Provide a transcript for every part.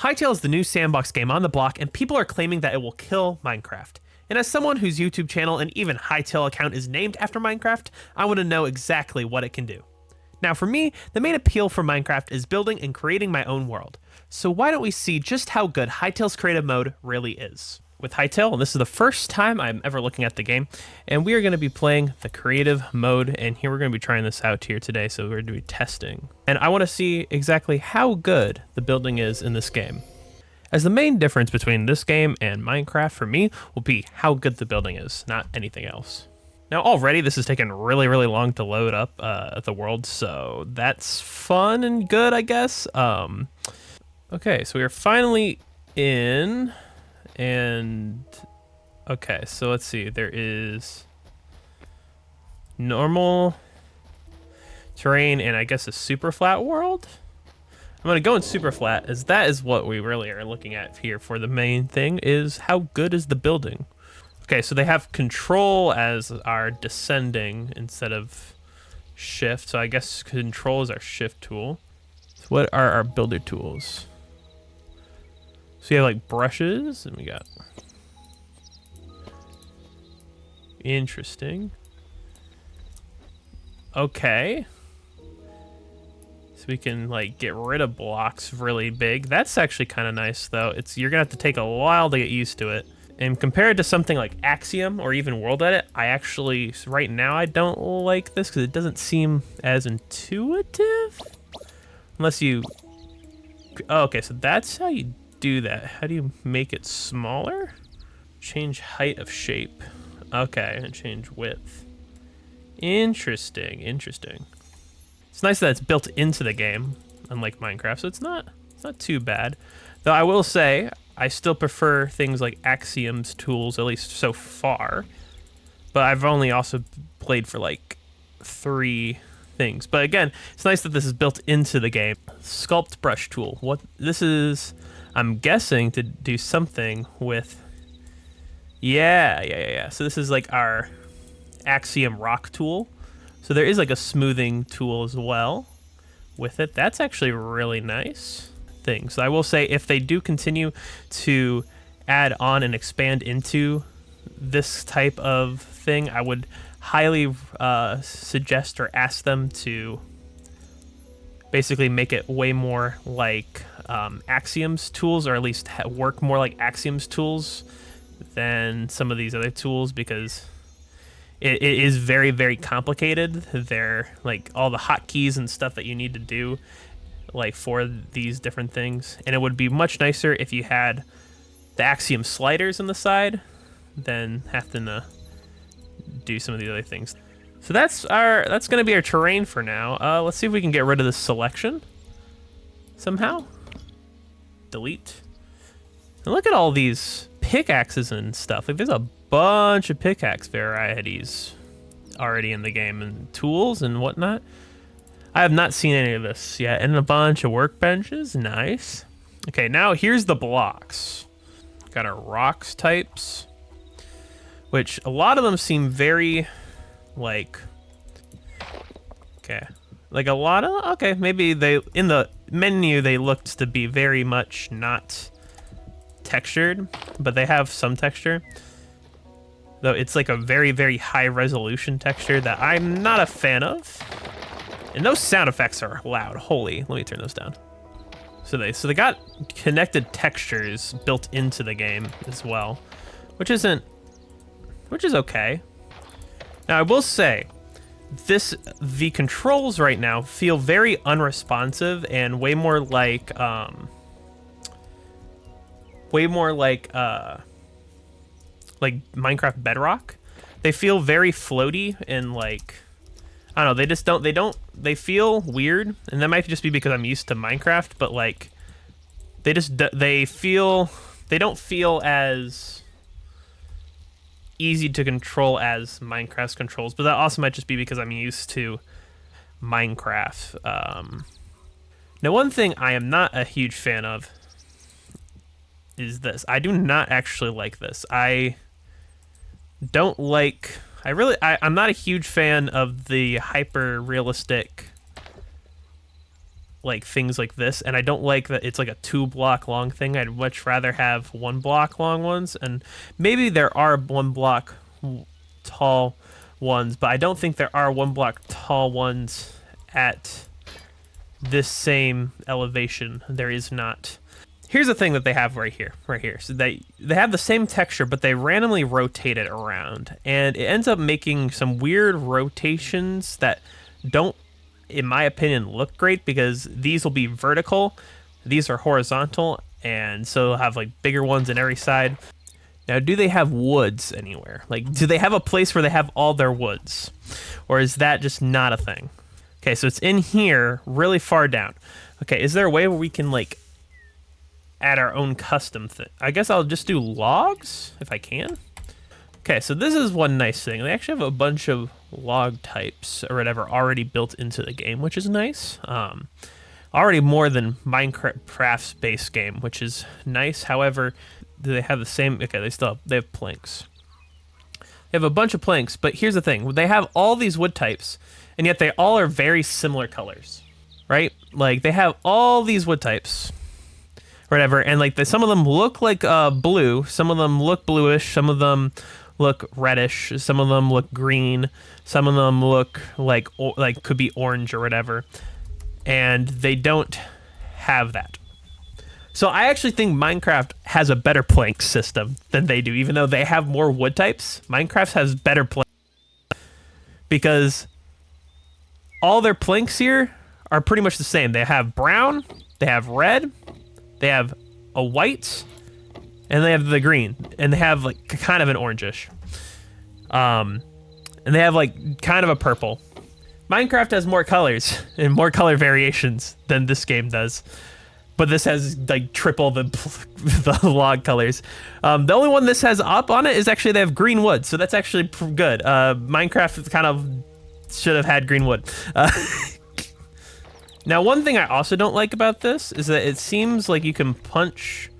Hytale is the new sandbox game on the block, and people are claiming that it will kill Minecraft. And as someone whose YouTube channel and even Hytale account is named after Minecraft, I want to know exactly what it can do. Now for me, the main appeal for Minecraft is building and creating my own world. So why don't we see just how good Hytale's creative mode really is. With Hytale, and this is the first time I'm ever looking at the game, and we are going to be playing the creative mode, and here we're going to be trying this out here today, so we're going to be testing. And I want to see exactly how good the building is in this game. As the main difference between this game and Minecraft for me will be how good the building is, not anything else. Now already this has taken really long to load up the world, so that's fun and good, I guess. Okay, so we are finally in, and okay, so let's see, there is normal terrain and I guess a super flat world. I'm gonna go in super flat, as that is what we really are looking at here for the main thing, is how good is the building. Okay, so they have control as our descending instead of shift, so I guess control is our shift tool. So what are our builder tools? So you have like brushes, and we got... Interesting. Okay. So we can like get rid of blocks really big. That's actually kind of nice though. You're gonna have to take a while to get used to it. And compared to something like Axiom or even World Edit, I actually, right now, I don't like this because it doesn't seem as intuitive. Unless you... Oh, okay, so that's how you do that. How do you make it smaller? Change height of shape. Okay, and change width. Interesting, interesting. It's nice that it's built into the game, unlike Minecraft, so it's not too bad. Though I will say, I still prefer things like Axiom's tools, at least so far. But I've only also played for like 3 things. But again, it's nice that this is built into the game. Sculpt brush tool. What this is, I'm guessing to do something with... Yeah. So this is like our Axiom rock tool. So there is like a smoothing tool as well with it. That's actually really nice. Things. I will say, if they do continue to add on and expand into this type of thing, I would highly suggest or ask them to basically make it way more like Axiom's tools, or at least work more like Axiom's tools than some of these other tools, because it is very complicated. They're like all the hotkeys and stuff that you need to do like for these different things, and it would be much nicer if you had the Axiom sliders on the side than having to do some of the other things. So that's gonna be our terrain for now. Let's see if we can get rid of this selection somehow. Delete. And look at all these pickaxes and stuff. Like, there's a bunch of pickaxe varieties already in the game, and tools and whatnot. I have not seen any of this yet. And a bunch of workbenches. Nice. Okay, now here's the blocks. Got our rocks types, which a lot of them seem very like... Okay. Like a lot of... Okay, maybe they... In the menu, they looked to be very much not textured, but they have some texture. Though it's like a very high resolution texture that I'm not a fan of. And those sound effects are loud. Holy, let me turn those down. So they got connected textures built into the game as well, which is okay. Now I will say, the controls right now feel very unresponsive and way more like Minecraft Bedrock. They feel very floaty and like, I don't know, they feel weird, and that might just be because I'm used to Minecraft, but like, they don't feel as easy to control as Minecraft's controls, but that also might just be because I'm used to Minecraft. Now one thing I am not a huge fan of is this. I do not actually like this. I'm not a huge fan of the hyper realistic like things like this, and I don't like that it's like a 2-block long thing. I'd much rather have 1-block long ones, and maybe there are 1-block tall ones, but I don't think there are 1-block tall ones at this same elevation. There is not. Here's the thing that they have right here. So they have the same texture, but they randomly rotate it around, and it ends up making some weird rotations that don't, in my opinion, look great, because these will be vertical, these are horizontal, and so they'll have like bigger ones in every side. Now, do they have woods anywhere? Like, do they have a place where they have all their woods, or is that just not a thing? Okay, so it's in here, really far down. Okay, is there a way where we can like add our own custom thing? I guess I'll just do logs if I can. Okay, so this is one nice thing. They actually have a bunch of log types or whatever already built into the game, which is nice. Already more than Minecraft's base game, which is nice. However, do they have the same? Okay, they have planks. They have a bunch of planks, but here's the thing. They have all these wood types, and yet they all are very similar colors, right? Like, they have all these wood types, whatever, and like some of them look like blue, some of them look bluish, some of them look reddish, some of them look green, some of them look like could be orange or whatever, and they don't have that. So I actually think Minecraft has a better plank system than they do, even though they have more wood types. Minecraft has better planks because all their planks here are pretty much the same. They have brown, they have red, they have a white, and they have the green, and they have like kind of an orangish. And they have like kind of a purple. Minecraft has more colors and more color variations than this game does. But this has like triple the log colors. The only one this has up on it is actually they have green wood, so that's actually good. Minecraft kind of should have had green wood. Now, one thing I also don't like about this is that it seems like you can punch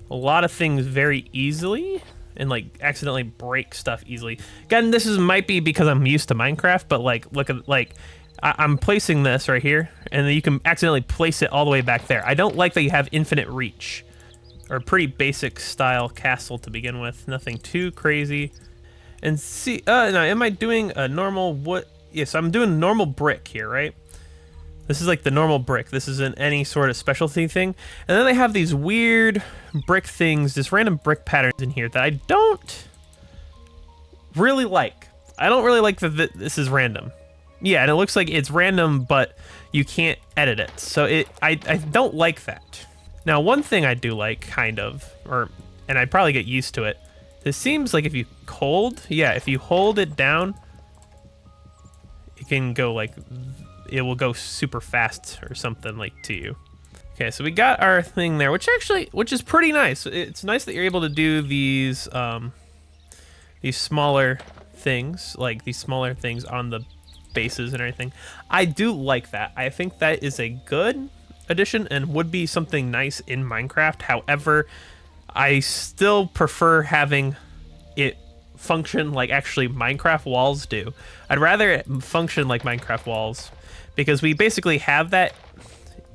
a lot of things very easily and like accidentally break stuff easily. Again, might be because I'm used to Minecraft, but like look at I'm placing this right here, and then you can accidentally place it all the way back there. I don't like that you have infinite reach, or a pretty basic style castle to begin with. Nothing too crazy. And see, now am I doing a normal wood? Yes, I'm doing normal brick here, right? This is like the normal brick. This isn't any sort of specialty thing. And then they have these weird brick things, this random brick patterns in here that I don't really like. I don't really like that this is random. Yeah, and it looks like it's random, but you can't edit it. So I don't like that. Now, one thing I do like, kind of, and I'd probably get used to it. It seems like if you hold it down, it can go like, it will go super fast or something like to you. Okay, so we got our thing there, which is pretty nice. It's nice that you're able to do these smaller things, like these smaller things on the bases and everything. I do like that. I think that is a good addition and would be something nice in Minecraft. However, I still prefer having it function like actually Minecraft walls do. I'd rather it function like Minecraft walls, because we basically have that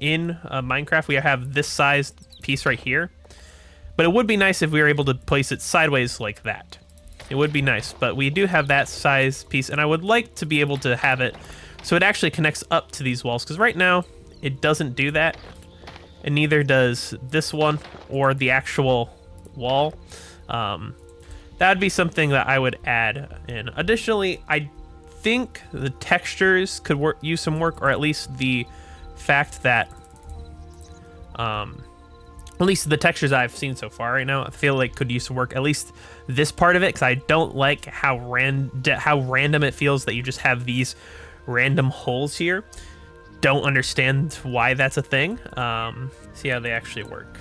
in Minecraft. We have this size piece right here, but it would be nice if we were able to place it sideways like that. It would be nice, but we do have that size piece, and I would like to be able to have it so it actually connects up to these walls, because right now it doesn't do that, and neither does this one or the actual wall. That would be something that I would add in. Additionally, I think the textures could use some work, or at least the fact that at least the textures I've seen so far right now, I feel like could use some work. At least this part of it, because I don't like how random it feels that you just have these random holes here. Don't understand why that's a thing. See how they actually work.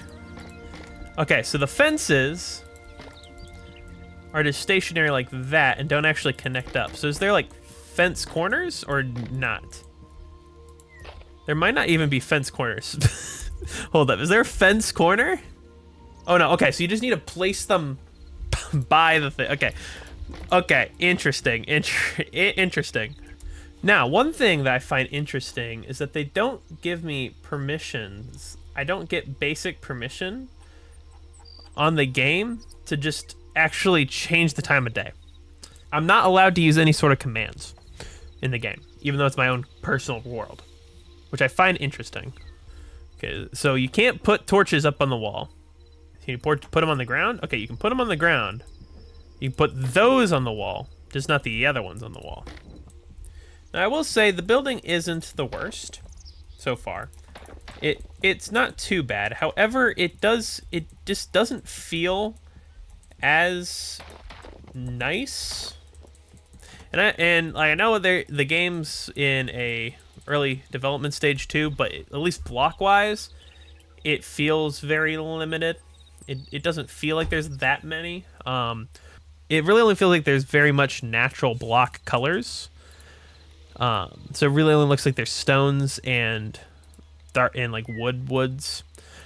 Okay, so the fences are just stationary like that and don't actually connect up. So is there like fence corners or not? There might not even be fence corners. Hold up, is there a fence corner? Oh no, okay, so you just need to place them by the thing. Okay, interesting, interesting. Now, one thing that I find interesting is that they don't give me permissions. I don't get basic permission on the game to just actually change the time of day. I'm not allowed to use any sort of commands in the game, even though it's my own personal world, which I find interesting. Okay, so you can't put torches up on the wall. Can you put them on the ground? Okay, you can put them on the ground. You can put those on the wall, just not the other ones on the wall. Now, I will say the building isn't the worst so far. It's not too bad. However, it just doesn't feel as nice. And I know the game's in a early development stage too, but at least block wise, it feels very limited. It doesn't feel like there's that many. It really only feels like there's very much natural block colors. So it really only looks like there's stones and like woods.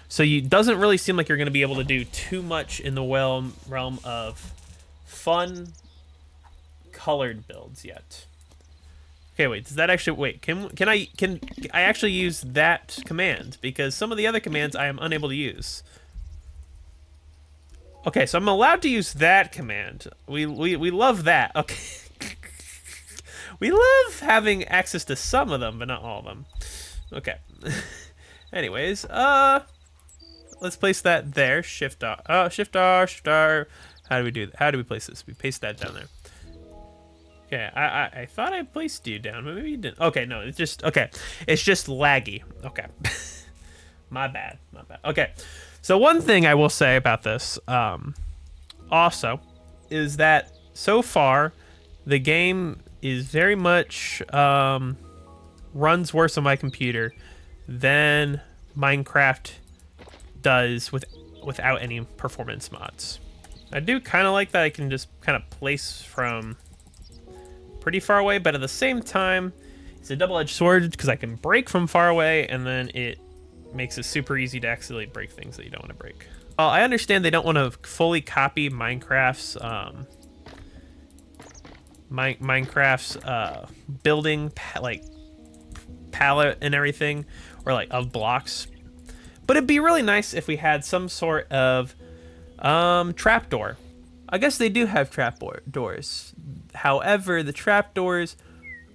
So it doesn't really seem like you're going to be able to do too much in the realm of fun colored builds yet. Okay, wait, does that actually, wait, can I actually use that command? Because some of the other commands I am unable to use. Okay, so I'm allowed to use that command. We love that. Okay. We love having access to some of them, but not all of them. Okay. Anyways, let's place that there. Shift R. Oh, Shift R, Shift R. How do we do that? How do we place this? We paste that down there. Okay, I thought I placed you down, but maybe you didn't. Okay, no, it's just, okay. It's just laggy. Okay. My bad. Okay. So one thing I will say about this, also, is that so far, the game is very much runs worse on my computer than Minecraft does without any performance mods. I do kind of like that I can just kind of place from pretty far away, but at the same time, it's a double-edged sword because I can break from far away, and then it makes it super easy to accidentally break things that you don't want to break. I understand they don't want to fully copy Minecraft's building like palette and everything, or like of blocks, but it'd be really nice if we had some sort of trapdoor. I guess they do have trapdoors. However, the trapdoors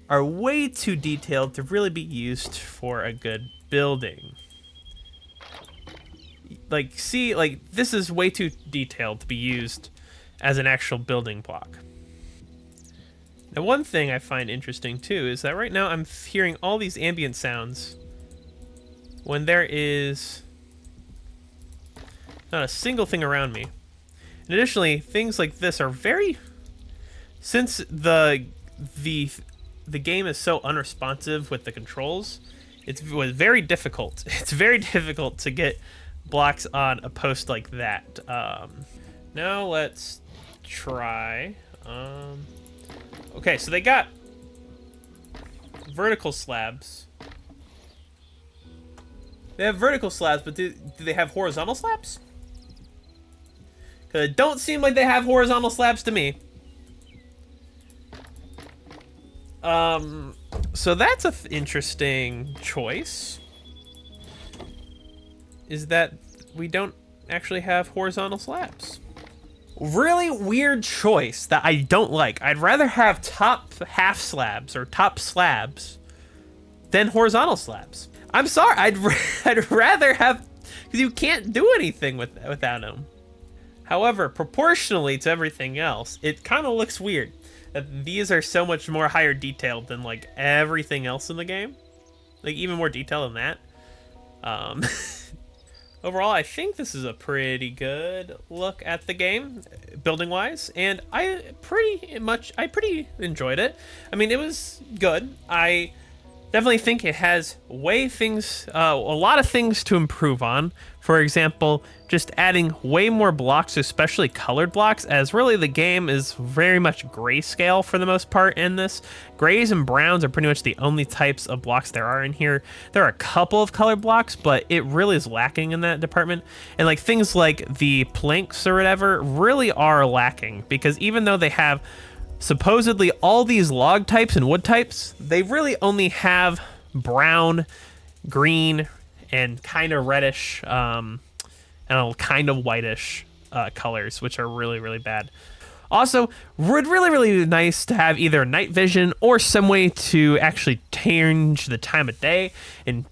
are way too detailed to really be used for a good building. Like, see, like, this is way too detailed to be used as an actual building block. Now, one thing I find interesting, too, is that right now I'm hearing all these ambient sounds when there is not a single thing around me. And additionally, things like this are very... Since the game is so unresponsive with the controls, it was very difficult. It's very difficult to get blocks on a post like that. Now let's try... Okay, so they got vertical slabs. They have vertical slabs, but do they have horizontal slabs? Because it don't seem like they have horizontal slabs to me. So that's a interesting choice. Is that we don't actually have horizontal slabs. Really weird choice that I don't like. I'd rather have top half slabs or top slabs than horizontal slabs. I'm sorry, I'd rather have, because you can't do anything without them. However, proportionally to everything else, it kind of looks weird that these are so much more higher detailed than like everything else in the game. Like even more detail than that. Overall, I think this is a pretty good look at the game, building-wise, and I pretty enjoyed it. I mean, it was good. I definitely think it has a lot of things to improve on. For example, just adding way more blocks, especially colored blocks, as really the game is very much grayscale for the most part in this. Grays and browns are pretty much the only types of blocks there are in here. There are a couple of colored blocks, but it really is lacking in that department. And like things like the planks or whatever really are lacking, because even though they have supposedly all these log types and wood types, they really only have brown, green, and kind of reddish, and kind of whitish colors, which are really, really bad. Also, would really be nice to have either night vision or some way to actually change the time of day and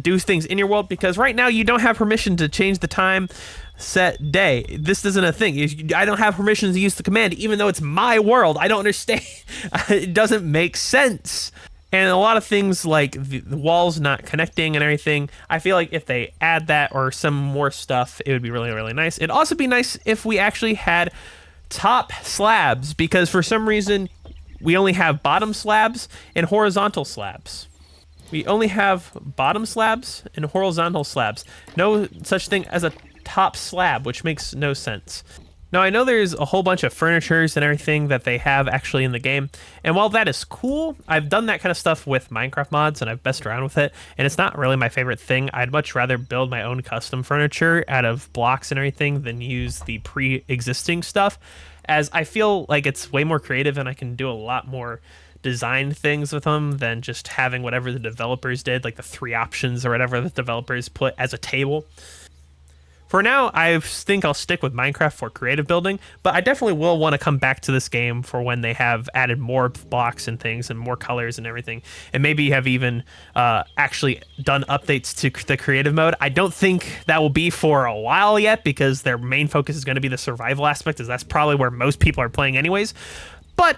do things in your world, because right now you don't have permission to change the time set day. This isn't a thing. I don't have permission to use the command, even though it's my world. I don't understand. It doesn't make sense. And a lot of things like the walls not connecting and everything, I feel like if they add that or some more stuff, it would be really, really nice. It'd also be nice if we actually had top slabs, because for some reason we only have bottom slabs and horizontal slabs. We only have bottom slabs and horizontal slabs. No such thing as a top slab, which makes no sense. Now, I know there's a whole bunch of furnitures and everything that they have actually in the game, and while that is cool, I've done that kind of stuff with Minecraft mods and I've messed around with it, and it's not really my favorite thing. I'd much rather build my own custom furniture out of blocks and everything than use the pre-existing stuff, as I feel like it's way more creative and I can do a lot more design things with them than just having whatever the developers did, like the 3 options or whatever the developers put as a table. For now, I think I'll stick with Minecraft for creative building, but I definitely will want to come back to this game for when they have added more blocks and things and more colors and everything, and maybe have even actually done updates to the creative mode. I don't think that will be for a while yet, because their main focus is going to be the survival aspect, as that's probably where most people are playing anyways. But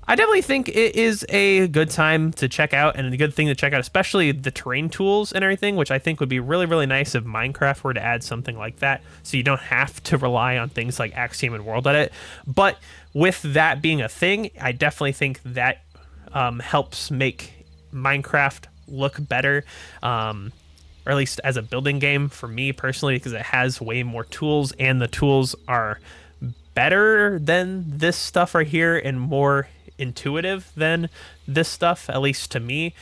I definitely think it is a good time to check out, and a good thing to check out, especially the terrain tools and everything, which I think would be really, really nice if Minecraft were to add something like that, so you don't have to rely on things like Axiom and World Edit. But with that being a thing, I definitely think that helps make Minecraft look better, or at least as a building game for me personally, because it has way more tools, and the tools are better than this stuff right here and more intuitive than this stuff, at least to me.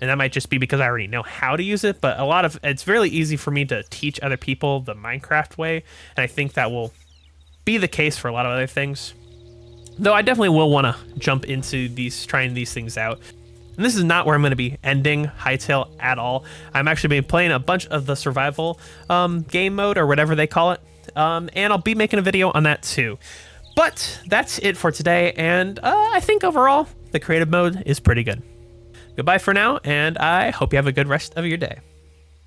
And that might just be because I already know how to use it, but it's really easy for me to teach other people the Minecraft way, and I think that will be the case for a lot of other things. Though I definitely will want to jump into trying these things out. And this is not where I'm going to be ending Hytale at all. I'm actually been playing a bunch of the survival game mode, or whatever they call it, and I'll be making a video on that too. But that's it for today, and I think overall the creative mode is pretty good. Goodbye for now, and I hope you have a good rest of your day.